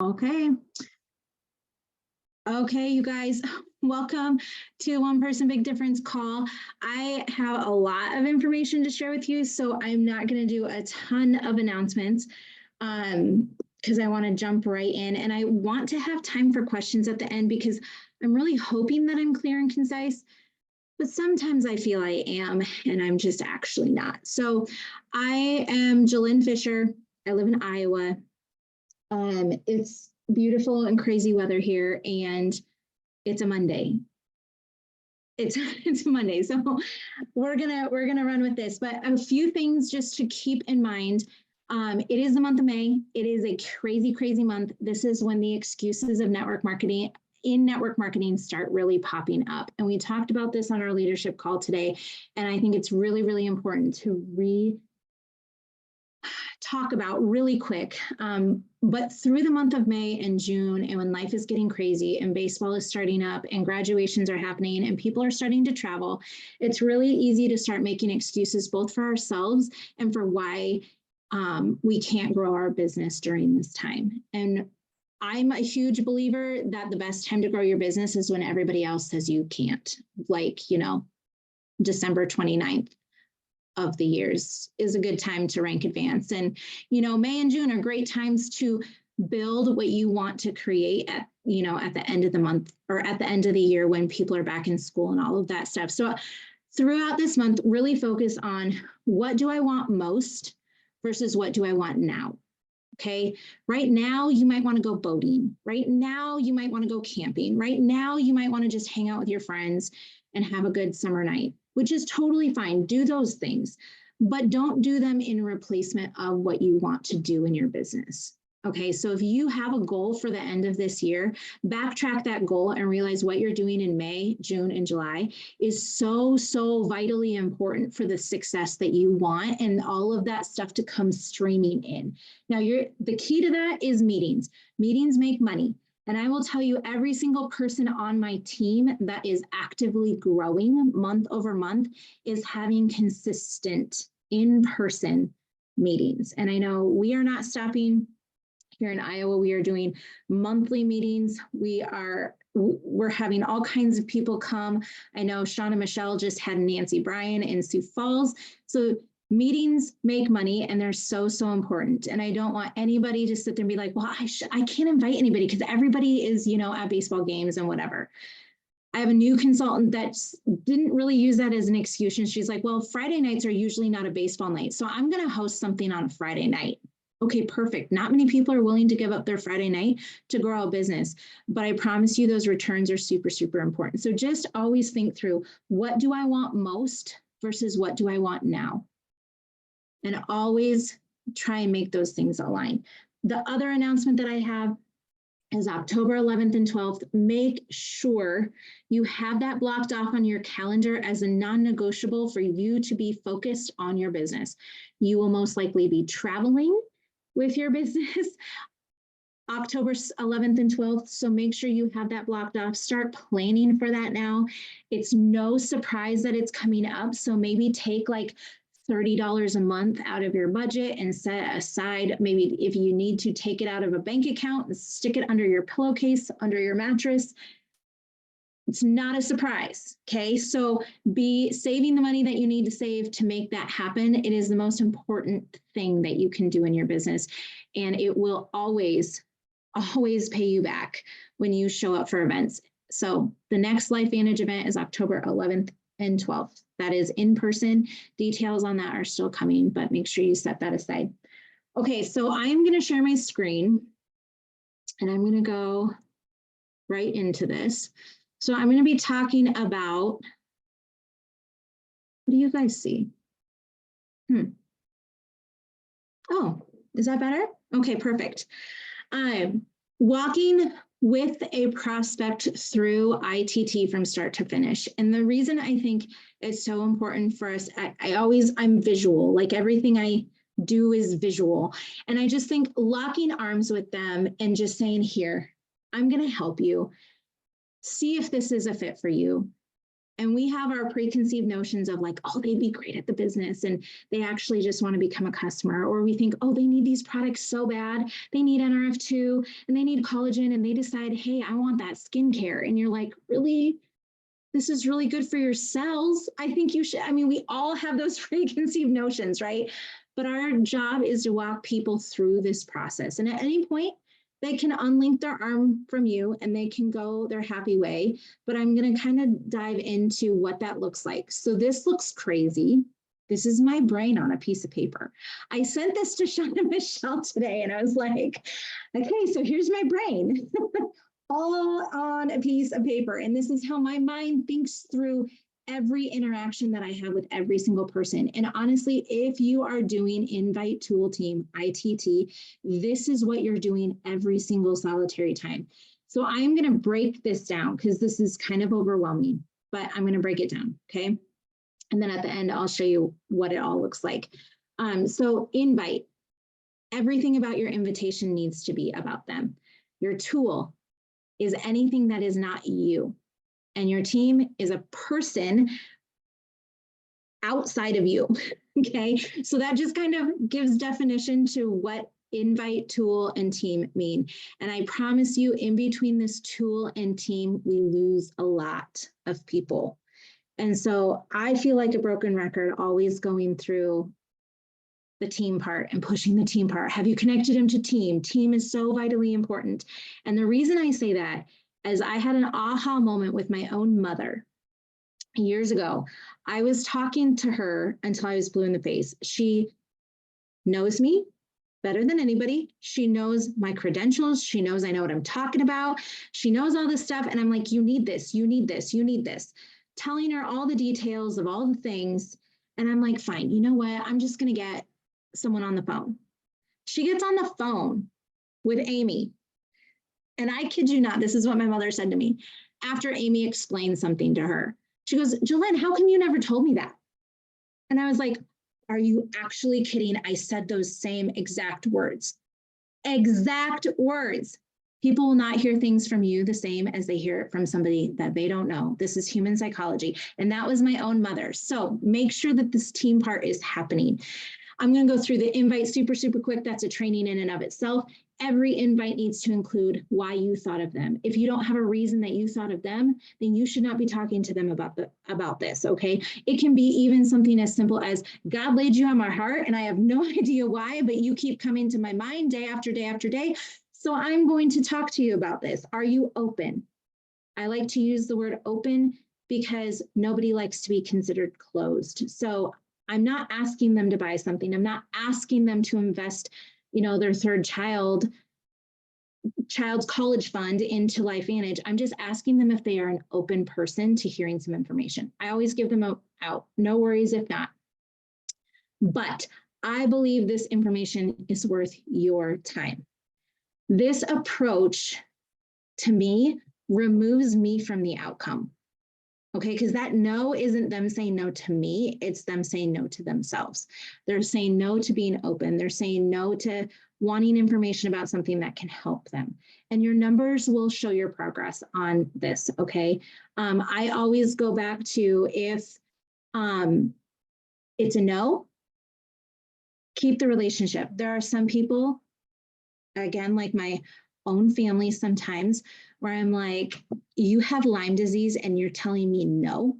Okay. Okay, you guys, welcome to One Person Big Difference call. I have a lot of information to share with you, so I'm not going to do a ton of announcements because I want to jump right in, and I want to have time for questions at the end because I'm really hoping that I'm clear and concise, but sometimes I feel I am, and I'm just actually not. So I am Jillynn Fisher. I live in Iowa. It's beautiful and crazy weather here, and it's a Monday. It's a Monday, so we're gonna run with this. But a few things just to keep in mind. It is the month of May. It is a crazy month. This is when the excuses of network marketing start really popping up. And we talked about this on our leadership call today. And I think it's really important to talk about really quick. But through the month of May and June, and when life is getting crazy and baseball is starting up and graduations are happening and people are starting to travel, it's really easy to start making excuses both for ourselves and for why we can't grow our business during this time. And I'm a huge believer that the best time to grow your business is when everybody else says you can't, like, December 29th. Of the years is a good time to rank advance. And, May and June are great times to build what you want to create at the end of the month or at the end of the year when people are back in school and all of that stuff. So throughout this month, really focus on what do I want most versus what do I want now? Okay. Right now, you might want to go boating. Right now, you might want to go camping. Right now, you might want to just hang out with your friends and have a good summer night, which is totally fine. Do those things, but don't do them in replacement of what you want to do in your business. Okay, so if you have a goal for the end of this year, backtrack that goal and realize what you're doing in May, June, and July is so vitally important for the success that you want and all of that stuff to come streaming in. Now, the key to that is meetings. Meetings make money. And I will tell you, every single person on my team that is actively growing month over month is having consistent in-person meetings. And I know we are not stopping here in Iowa. We are doing monthly meetings. We're having all kinds of people come. I know Sean and Michelle just had Nancy Bryan in Sioux Falls. So meetings make money and they're so important. And I don't want anybody to sit there and be like, well, I can't invite anybody because everybody is, at baseball games and whatever. I have a new consultant that didn't really use that as an excuse. And she's like, well, Friday nights are usually not a baseball night. So I'm going to host something on a Friday night. Okay, perfect. Not many people are willing to give up their Friday night to grow a business, but I promise you those returns are super important. So just always think through, what do I want most versus what do I want now? And always try and make those things align. The other announcement that I have is October 11th and 12th. Make sure you have that blocked off on your calendar as a non-negotiable for you to be focused on your business. You will most likely be traveling with your business October 11th and 12th. So make sure you have that blocked off. Start planning for that now. It's no surprise that it's coming up. So maybe take like $30 a month out of your budget and set aside, maybe if you need to, take it out of a bank account and stick it under your pillowcase, under your mattress. It's not a surprise, okay? So be saving the money that you need to save to make that happen. It is the most important thing that you can do in your business, and it will always pay you back when you show up for events. So the next LifeVantage event is October 11th and 12th. That is in person. Details on that are still coming, but make sure you set that aside. Okay, so I'm going to share my screen and I'm going to go right into this. So I'm going to be talking about, what do you guys see? Oh, is that better? Okay, perfect. Walking with a prospect through I.T.T from start to finish. And the reason I think it's so important for us, I'm visual, like everything I do is visual. And I just think locking arms with them and just saying, here, I'm going to help you. See if this is a fit for you. And we have our preconceived notions of like, oh, they'd be great at the business and they actually just want to become a customer. Or we think, oh, they need these products so bad. They need NRF2 and they need collagen and they decide, hey, I want that skincare. And you're like, really? This is really good for your cells. I think you should. I mean, we all have those preconceived notions, right? But our job is to walk people through this process. And at any point, they can unlink their arm from you and they can go their happy way. But I'm going to kind of dive into what that looks like. So this looks crazy. This is my brain on a piece of paper. I sent this to Sean and Michelle today, and I was like, okay, so here's my brain. All on a piece of paper. And this is how my mind thinks through every interaction that I have with every single person. And honestly, if you are doing Invite Tool Team, I.T.T, this is what you're doing every single solitary time. So I'm going to break this down because this is kind of overwhelming, but I'm going to break it down, okay? And then at the end, I'll show you what it all looks like. So invite, everything about your invitation needs to be about them. Your tool is anything that is not you. And your team is a person outside of you, okay? So that just kind of gives definition to what invite, tool, and team mean. And I promise you, in between this tool and team, we lose a lot of people. And so I feel like a broken record always going through the team part and pushing the team part. Have you connected them to team? Team is so vitally important. And the reason I say that is I had an aha moment with my own mother years ago. I was talking to her until I was blue in the face. She knows me better than anybody. She knows my credentials. She knows I know what I'm talking about. She knows all this stuff. And I'm like, you need this, you need this, you need this. Telling her all the details of all the things. And I'm like, fine, you know what? I'm just going to get someone on the phone. She gets on the phone with Amy. And I kid you not, this is what my mother said to me after Amy explained something to her. She goes, Jillynn, how come you never told me that? And I was like, are you actually kidding? I said those same exact words. Exact words. People will not hear things from you the same as they hear it from somebody that they don't know. This is human psychology. And that was my own mother. So make sure that this team part is happening. I'm going to go through the invite super, super quick. That's a training in and of itself. Every invite needs to include why you thought of them. If you don't have a reason that you thought of them, then you should not be talking to them about this, okay? It can be even something as simple as, God laid you on my heart and I have no idea why, but you keep coming to my mind day after day after day. So I'm going to talk to you about this. Are you open? I like to use the word open because nobody likes to be considered closed. So I'm not asking them to buy something. I'm not asking them to invest, their third child's college fund into LifeVantage. I'm just asking them if they are an open person to hearing some information. I always give them out. No worries if not. But I believe this information is worth your time. This approach, to me, removes me from the outcome. Okay, because that no isn't them saying no to me, it's them saying no to themselves. They're saying no to being open. They're saying no to wanting information about something that can help them. And your numbers will show your progress on this, okay? I always go back to if it's a no, keep the relationship. There are some people, again, like my own family sometimes, where I'm like, you have Lyme disease and you're telling me no?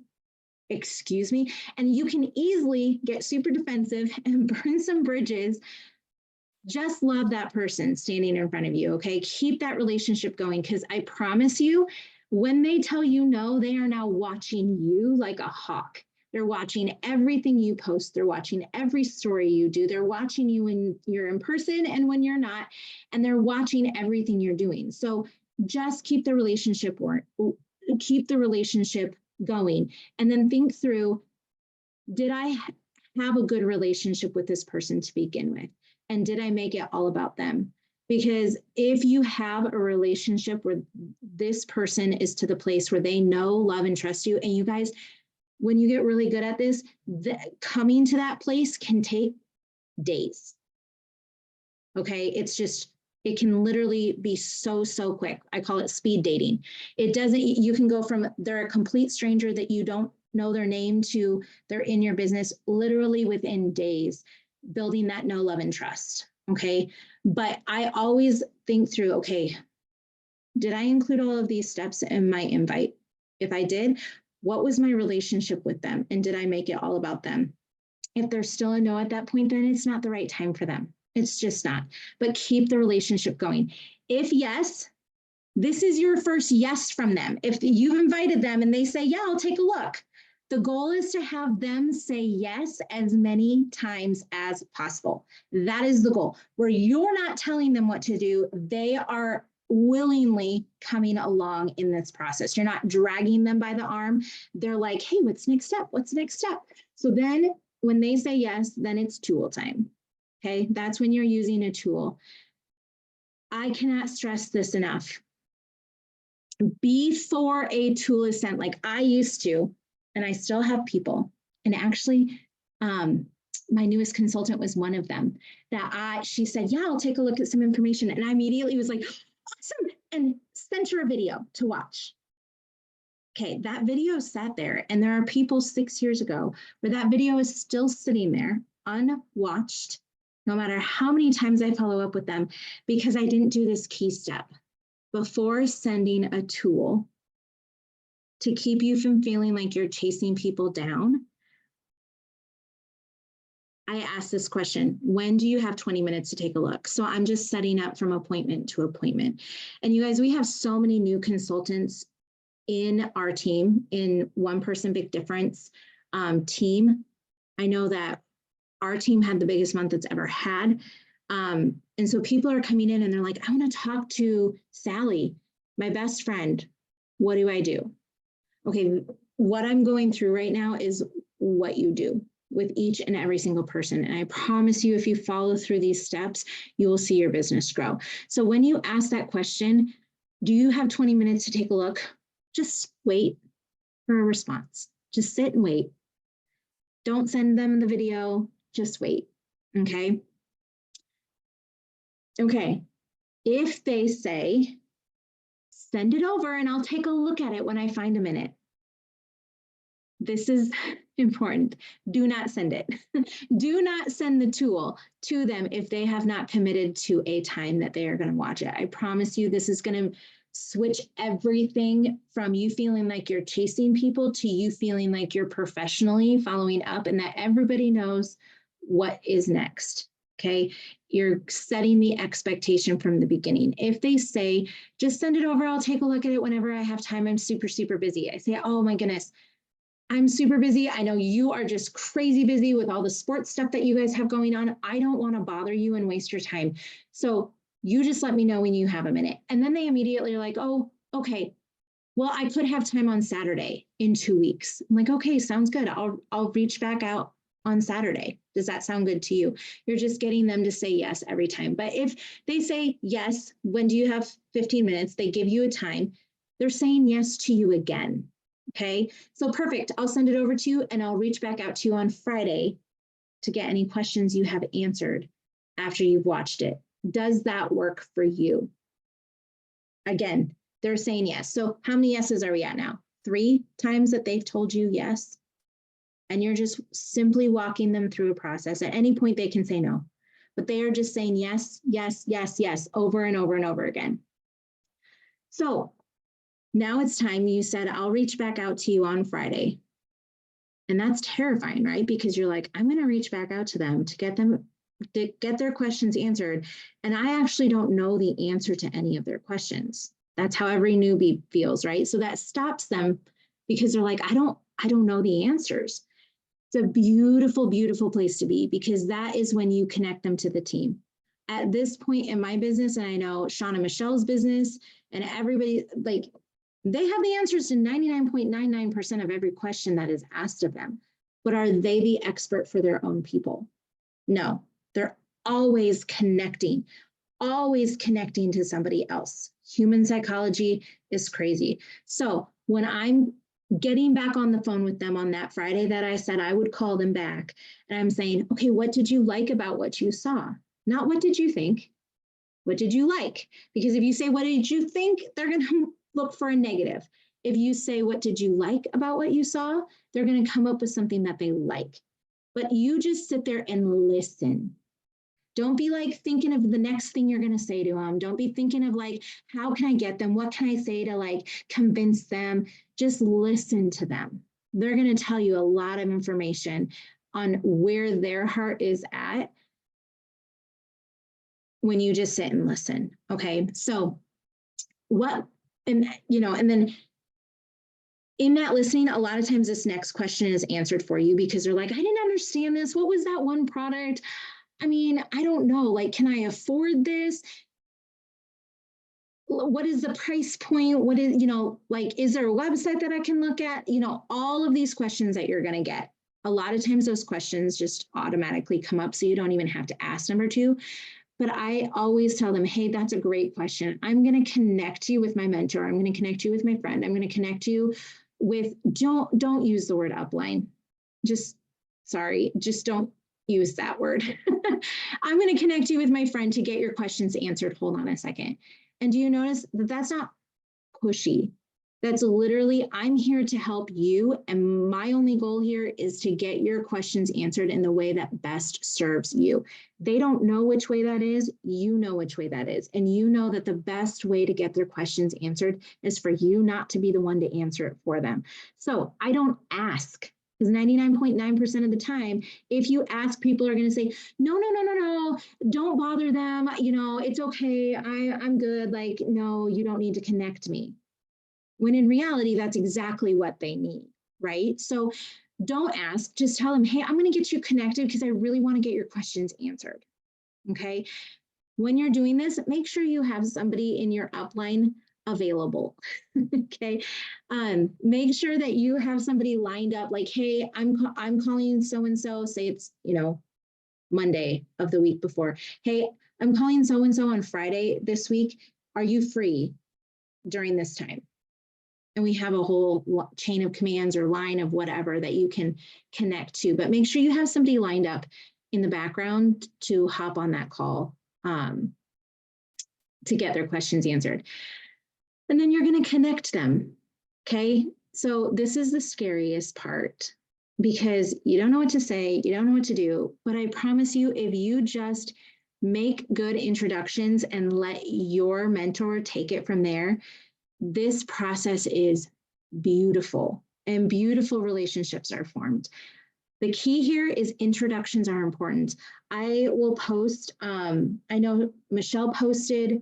Excuse me? And you can easily get super defensive and burn some bridges. Just love that person standing in front of you, okay? Keep that relationship going, because I promise you, when they tell you no, they are now watching you like a hawk. They're watching everything you post. They're watching every story you do. They're watching you when you're in person and when you're not, and they're watching everything you're doing. So just keep the relationship going, and then think through, did I have a good relationship with this person to begin with? And did I make it all about them? Because if you have a relationship where this person is to the place where they know, love, and trust you, and you guys, when you get really good at this, coming to that place can take days. Okay, it's It can literally be so, so quick. I call it speed dating. It doesn't, you can go from they're a complete stranger that you don't know their name to they're in your business literally within days, building that know, love, and trust. Okay. But I always think through, okay, did I include all of these steps in my invite? If I did, what was my relationship with them? And did I make it all about them? If they're still a no at that point, then it's not the right time for them. It's just not. But keep the relationship going. If yes, this is your first yes from them. If you've invited them and they say, yeah, I'll take a look. The goal is to have them say yes as many times as possible. That is the goal. Where you're not telling them what to do, they are willingly coming along in this process. You're not dragging them by the arm. They're like, hey, what's next step? What's the next step? So then when they say yes, then it's tool time. Okay, that's when you're using a tool. I cannot stress this enough. Before a tool is sent, like I used to, and I still have people, and actually, my newest consultant was one of them she said, yeah, I'll take a look at some information. And I immediately was like, awesome, and sent her a video to watch. Okay, that video sat there, and there are people 6 years ago where that video is still sitting there unwatched, no matter how many times I follow up with them, because I didn't do this key step. Before sending a tool to keep you from feeling like you're chasing people down, I asked this question, when do you have 20 minutes to take a look? So I'm just setting up from appointment to appointment. And you guys, we have so many new consultants in our team, in One Person Big Difference team. I know that our team had the biggest month it's ever had. And so people are coming in and they're like, I want to talk to Sally, my best friend. What do I do? Okay, what I'm going through right now is what you do with each and every single person. And I promise you, if you follow through these steps, you will see your business grow. So when you ask that question, do you have 20 minutes to take a look? Just wait for a response. Just sit and wait. Don't send them the video, just wait, okay? Okay, if they say, send it over and I'll take a look at it when I find a minute. This is important. Do not send it. Do not send the tool to them if they have not committed to a time that they are going to watch it. I promise you, this is going to switch everything from you feeling like you're chasing people to you feeling like you're professionally following up and that everybody knows what is next. Okay, you're setting the expectation from the beginning. If they say, just send it over, I'll take a look at it whenever I have time. I'm super, super busy. I say, oh my goodness, I'm super busy. I know you are just crazy busy with all the sports stuff that you guys have going on. I don't want to bother you and waste your time. So you just let me know when you have a minute. And then they immediately are like, oh, okay, well, I could have time on Saturday in 2 weeks. I'm like, okay, sounds good. I'll reach back out on Saturday. Does that sound good to you? You're just getting them to say yes every time. But if they say yes, when do you have 15 minutes? They give you a time. They're saying yes to you again. Okay, so perfect. I'll send it over to you and I'll reach back out to you on Friday to get any questions you have answered after you've watched it. Does that work for you? Again, they're saying yes. So how many yeses are we at now? 3 times that they've told you yes. And you're just simply walking them through a process. At any point, they can say no, but they are just saying yes, yes, yes, yes, over and over and over again. So now it's time. You said, I'll reach back out to you on Friday. And that's terrifying, right? Because you're like, I'm going to reach back out to them to get their questions answered. And I actually don't know the answer to any of their questions. That's how every newbie feels, right? So that stops them because they're like, I don't know the answers. It's a beautiful, beautiful place to be because that is when you connect them to the team. At this point in my business, and I know Sean and Michelle's business and everybody, like, they have the answers to 99.99% of every question that is asked of them. But are they the expert for their own people? No, they're always connecting to somebody else. Human psychology is crazy. So when I'm getting back on the phone with them on that Friday that I said I would call them back, and I'm saying, okay, what did you like about what you saw? Not what did you think? What did you like? Because if you say, what did you think? They're going to look for a negative. If you say, what did you like about what you saw? They're going to come up with something that they like. But you just sit there and listen. Don't be like thinking of the next thing you're going to say to them. Don't be thinking of like, how can I get them? What can I say to like convince them? Just listen to them. They're going to tell you a lot of information on where their heart is at when you just sit and listen. Okay. So and then in that listening, a lot of times this next question is answered for you because they're like, I didn't understand this. What was that one product? I mean, I don't know. Like, can I afford this? What is the price point? What is, like, is there a website that I can look at? All of these questions that you're going to get. A lot of times those questions just automatically come up, so you don't even have to ask number two. But I always tell them, hey, that's a great question. I'm going to connect you with my mentor. I'm going to connect you with my friend. I'm going to connect you with, don't use the word upline. Just don't use that word. I'm going to connect you with my friend to get your questions answered. Hold on a second. And do you notice that that's not pushy? That's literally, I'm here to help you. And my only goal here is to get your questions answered in the way that best serves you. They don't know which way that is. You know which way that is. And you know that the best way to get their questions answered is for you not to be the one to answer it for them. So I don't ask. Because 99.9% of the time, if you ask, people are going to say, no, don't bother them. It's okay. I'm good. Like, no, you don't need to connect me. When in reality, that's exactly what they need, right? So don't ask, just tell them, hey, I'm going to get you connected because I really want to get your questions answered, okay? When you're doing this, make sure you have somebody in your upline available, okay? Make sure that you have somebody lined up like, hey, I'm calling so-and-so, say it's, Monday of the week before. Hey, I'm calling so-and-so on Friday this week. Are you free during this time? And we have a whole chain of commands or line of whatever that you can connect to, but make sure you have somebody lined up in the background to hop on that call to get their questions answered. And then you're going to connect them. Okay. So this is the scariest part because you don't know what to say. You don't know what to do, but I promise you, if you just make good introductions and let your mentor take it from there, this process is beautiful and beautiful relationships are formed. The key here is introductions are important. I will post, I know Michelle posted,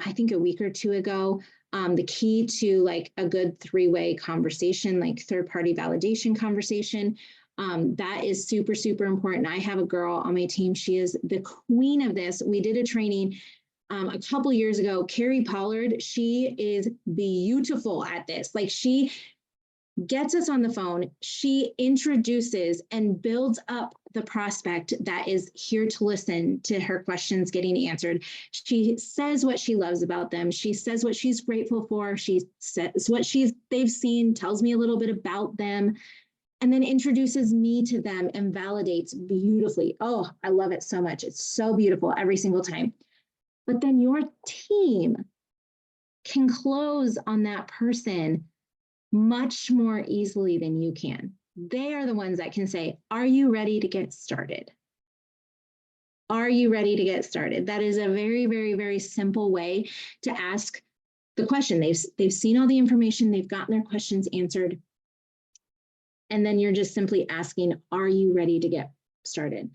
I think a week or two ago, the key to like a good three-way conversation, like third-party validation conversation. That is super, super important. I have a girl on my team. She is the queen of this. We did a training a couple years ago, Carrie Pollard, she is beautiful at this. Like she gets us on the phone, she introduces and builds up the prospect that is here to listen to her questions getting answered. She says what she loves about them. She says what she's grateful for. She says what they've seen, tells me a little bit about them, and then introduces me to them and validates beautifully. Oh, I love it so much. It's so beautiful every single time. But then your team can close on that person much more easily than you can. They are the ones that can say, are you ready to get started? Are you ready to get started? That is a very, very, very simple way to ask the question. They've seen all the information, they've gotten their questions answered. And then you're just simply asking, are you ready to get started?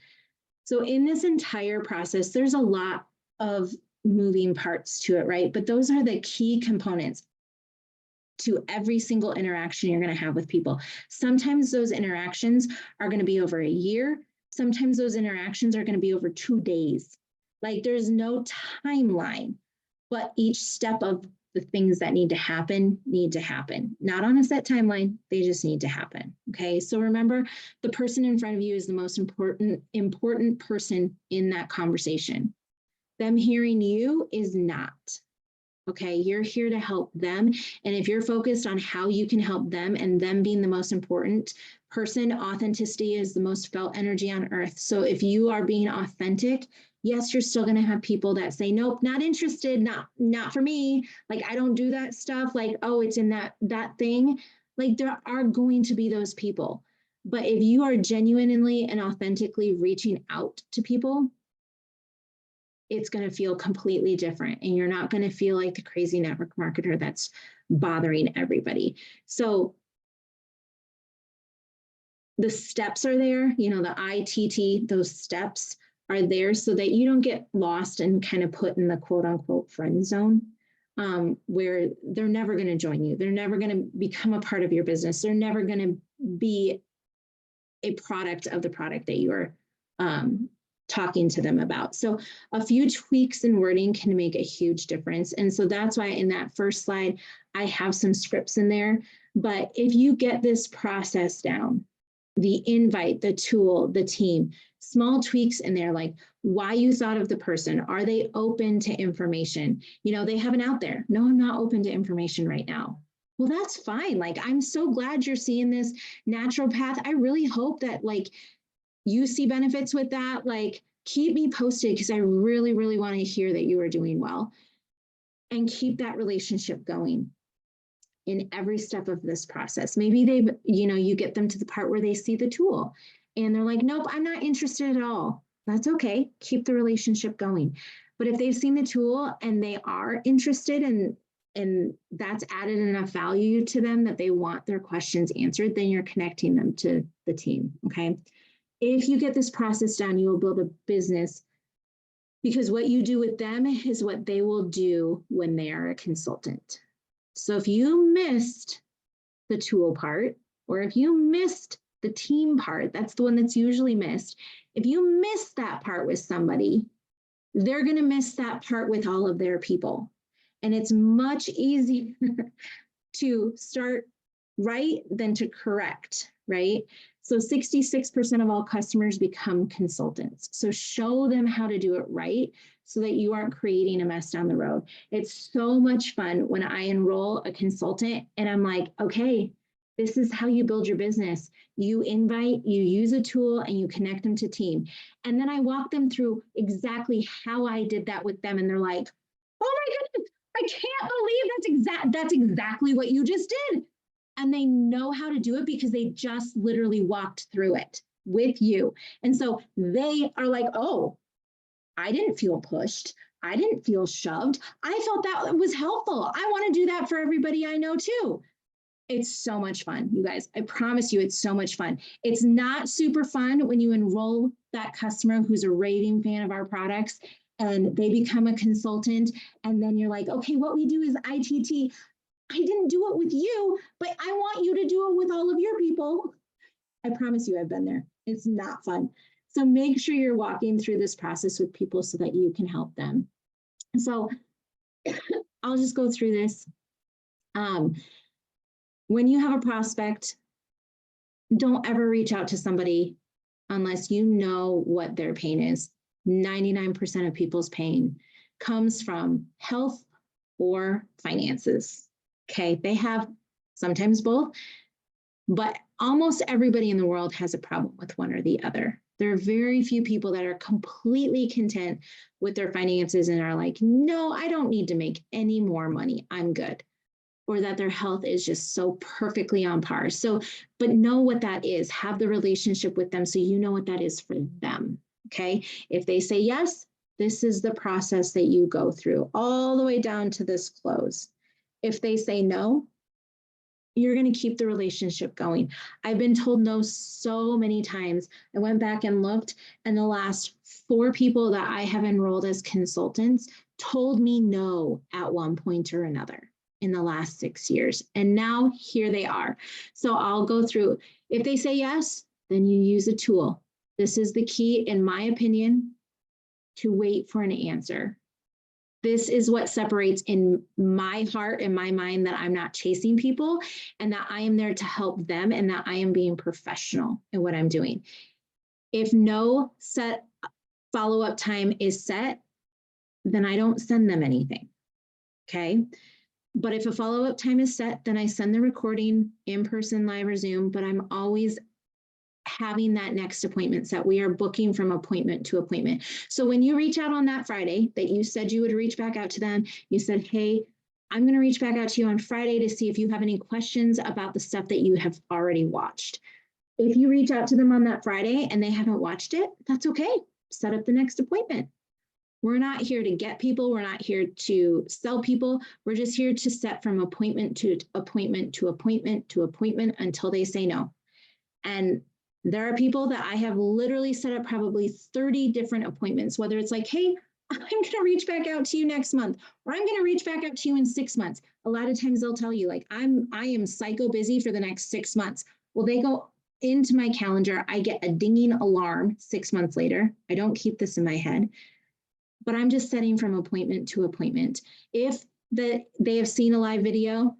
So in this entire process, there's a lot of moving parts to it, right? But those are the key components to every single interaction you're going to have with people. Sometimes those interactions are going to be over a year. Sometimes those interactions are going to be over 2 days. Like there's no timeline, but each step of the things that need to happen. Not on a set timeline, they just need to happen. Okay, so remember, the person in front of you is the most important person in that conversation. Them hearing you is not. Okay, you're here to help them. And if you're focused on how you can help them and them being the most important person, authenticity is the most felt energy on earth. So if you are being authentic, yes, you're still going to have people that say, nope, not interested, not for me. Like, I don't do that stuff. Like, oh, it's in that thing. Like, there are going to be those people. But if you are genuinely and authentically reaching out to people, it's going to feel completely different. And you're not going to feel like the crazy network marketer that's bothering everybody. So the steps are there, the I.T.T, those steps are there so that you don't get lost and kind of put in the quote unquote friend zone, where they're never going to join you. They're never going to become a part of your business. They're never going to be a product of the product that you are talking to them about. So a few tweaks in wording can make a huge difference. And so that's why in that first slide, I have some scripts in there. But if you get this process down, the invite, the tool, the team, small tweaks in there, like why you thought of the person. Are they open to information? They have an out there. No, I'm not open to information right now. Well, that's fine. Like, I'm so glad you're seeing this naturopath. I really hope that you see benefits with that. Like, keep me posted because I really, really want to hear that you are doing well, and keep that relationship going in every step of this process. Maybe you get them to the part where they see the tool and they're like, nope, I'm not interested at all. That's okay. Keep the relationship going. But if they've seen the tool and they are interested and that's added enough value to them that they want their questions answered, then you're connecting them to the team. Okay. If you get this process down, you will build a business, because what you do with them is what they will do when they are a consultant. So if you missed the tool part, or if you missed the team part, that's the one that's usually missed. If you miss that part with somebody, they're going to miss that part with all of their people. And it's much easier to start right than to correct, right? So 66% of all customers become consultants. So show them how to do it right so that you aren't creating a mess down the road. It's so much fun when I enroll a consultant and I'm like, okay, this is how you build your business. You invite, you use a tool, and you connect them to team. And then I walk them through exactly how I did that with them. And they're like, oh my goodness, I can't believe that's exactly what you just did. And they know how to do it because they just literally walked through it with you. And so they are like, oh, I didn't feel pushed. I didn't feel shoved. I felt that was helpful. I want to do that for everybody I know too. It's so much fun, you guys. I promise you, it's so much fun. It's not super fun when you enroll that customer who's a raving fan of our products and they become a consultant. And then you're like, okay, what we do is I.T.T. I didn't do it with you, but I want you to do it with all of your people. I promise you, I've been there. It's not fun. So make sure you're walking through this process with people so that you can help them. So I'll just go through this. When you have a prospect, don't ever reach out to somebody unless you know what their pain is. 99% of people's pain comes from health or finances. Okay, they have sometimes both, but almost everybody in the world has a problem with one or the other. There are very few people that are completely content with their finances and are like, no, I don't need to make any more money. I'm good. Or that their health is just so perfectly on par. So, but know what that is. Have the relationship with them so you know what that is for them. Okay. If they say yes, this is the process that you go through all the way down to this close. If they say no, you're going to keep the relationship going. I've been told no so many times. I went back and looked, and the last 4 people that I have enrolled as consultants told me no at one point or another in the last 6 years. And now here they are. So I'll go through. If they say yes, then you use a tool. This is the key, in my opinion, to wait for an answer. This is what separates in my heart and my mind that I'm not chasing people and that I am there to help them and that I am being professional in what I'm doing. If no set follow-up time is set, then I don't send them anything, okay? But if a follow-up time is set, then I send the recording in person, live, or Zoom, but I'm always having that next appointment set. We are booking from appointment to appointment. So when you reach out on that Friday that you said you would reach back out to them, you said, hey, I'm going to reach back out to you on Friday to see if you have any questions about the stuff that you have already watched. If you reach out to them on that Friday and they haven't watched it, that's okay. Set up the next appointment. We're not here to get people. We're not here to sell people. We're just here to set from appointment to appointment to appointment to appointment until they say no. And there are people that I have literally set up probably 30 different appointments, whether it's like, hey, I'm going to reach back out to you next month, or I'm going to reach back out to you in 6 months. A lot of times they'll tell you like, I am psycho busy for the next 6 months. Well, they go into my calendar. I get a dinging alarm 6 months later. I don't keep this in my head, but I'm just setting from appointment to appointment. If they have seen a live video,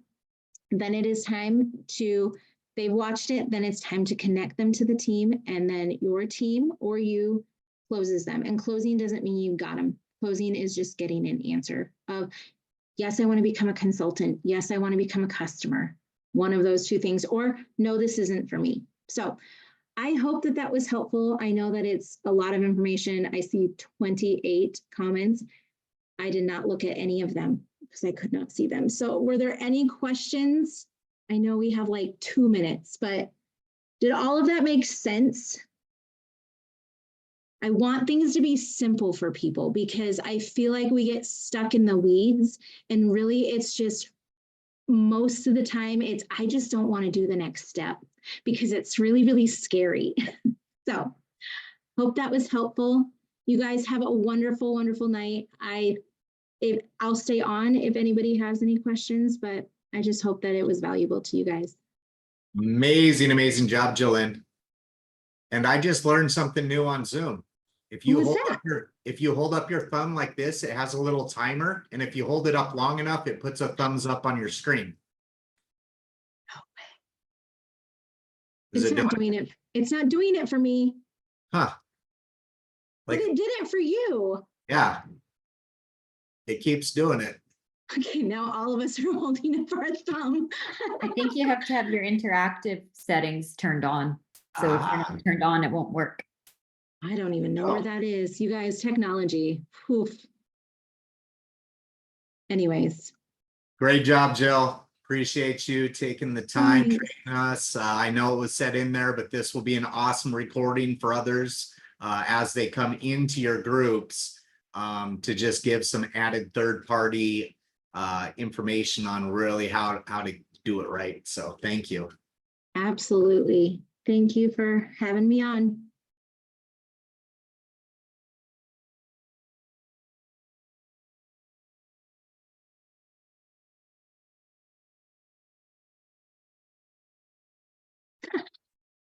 then it is time to, they've watched it, then it's time to connect them to the team, and then your team or you closes them. And closing doesn't mean you got them. Closing is just getting an answer of, yes, I want to become a consultant. Yes, I want to become a customer. One of those two things, or no, this isn't for me. So I hope that that was helpful. I know that it's a lot of information. I see 28 comments. I did not look at any of them because I could not see them. So were there any questions? I know we have like 2 minutes, but did all of that make sense? I want things to be simple for people because I feel like we get stuck in the weeds, and really it's just most of the time it's, I just don't want to do the next step because it's really, really scary. So hope that was helpful. You guys have a wonderful, wonderful night. I'll stay on if anybody has any questions, but I just hope that it was valuable to you guys. Amazing, amazing job, Jillynn. And I just learned something new on Zoom. If you hold up your thumb like this, it has a little timer, and if you hold it up long enough, it puts a thumbs up on your screen. It's not doing it. It's not doing it for me. Huh? Like, but it did it for you. Yeah. It keeps doing it. Okay, now all of us are holding up our thumb. I think you have to have your interactive settings turned on. So if you're not turned on, it won't work. I don't even know where that is. You guys, technology. Poof. Anyways. Great job, Jill. Appreciate you taking the time training us. I know it was set in there, but this will be an awesome recording for others as they come into your groups to just give some added third-party information on really how to do it right. So thank you. Absolutely. Thank you for having me on.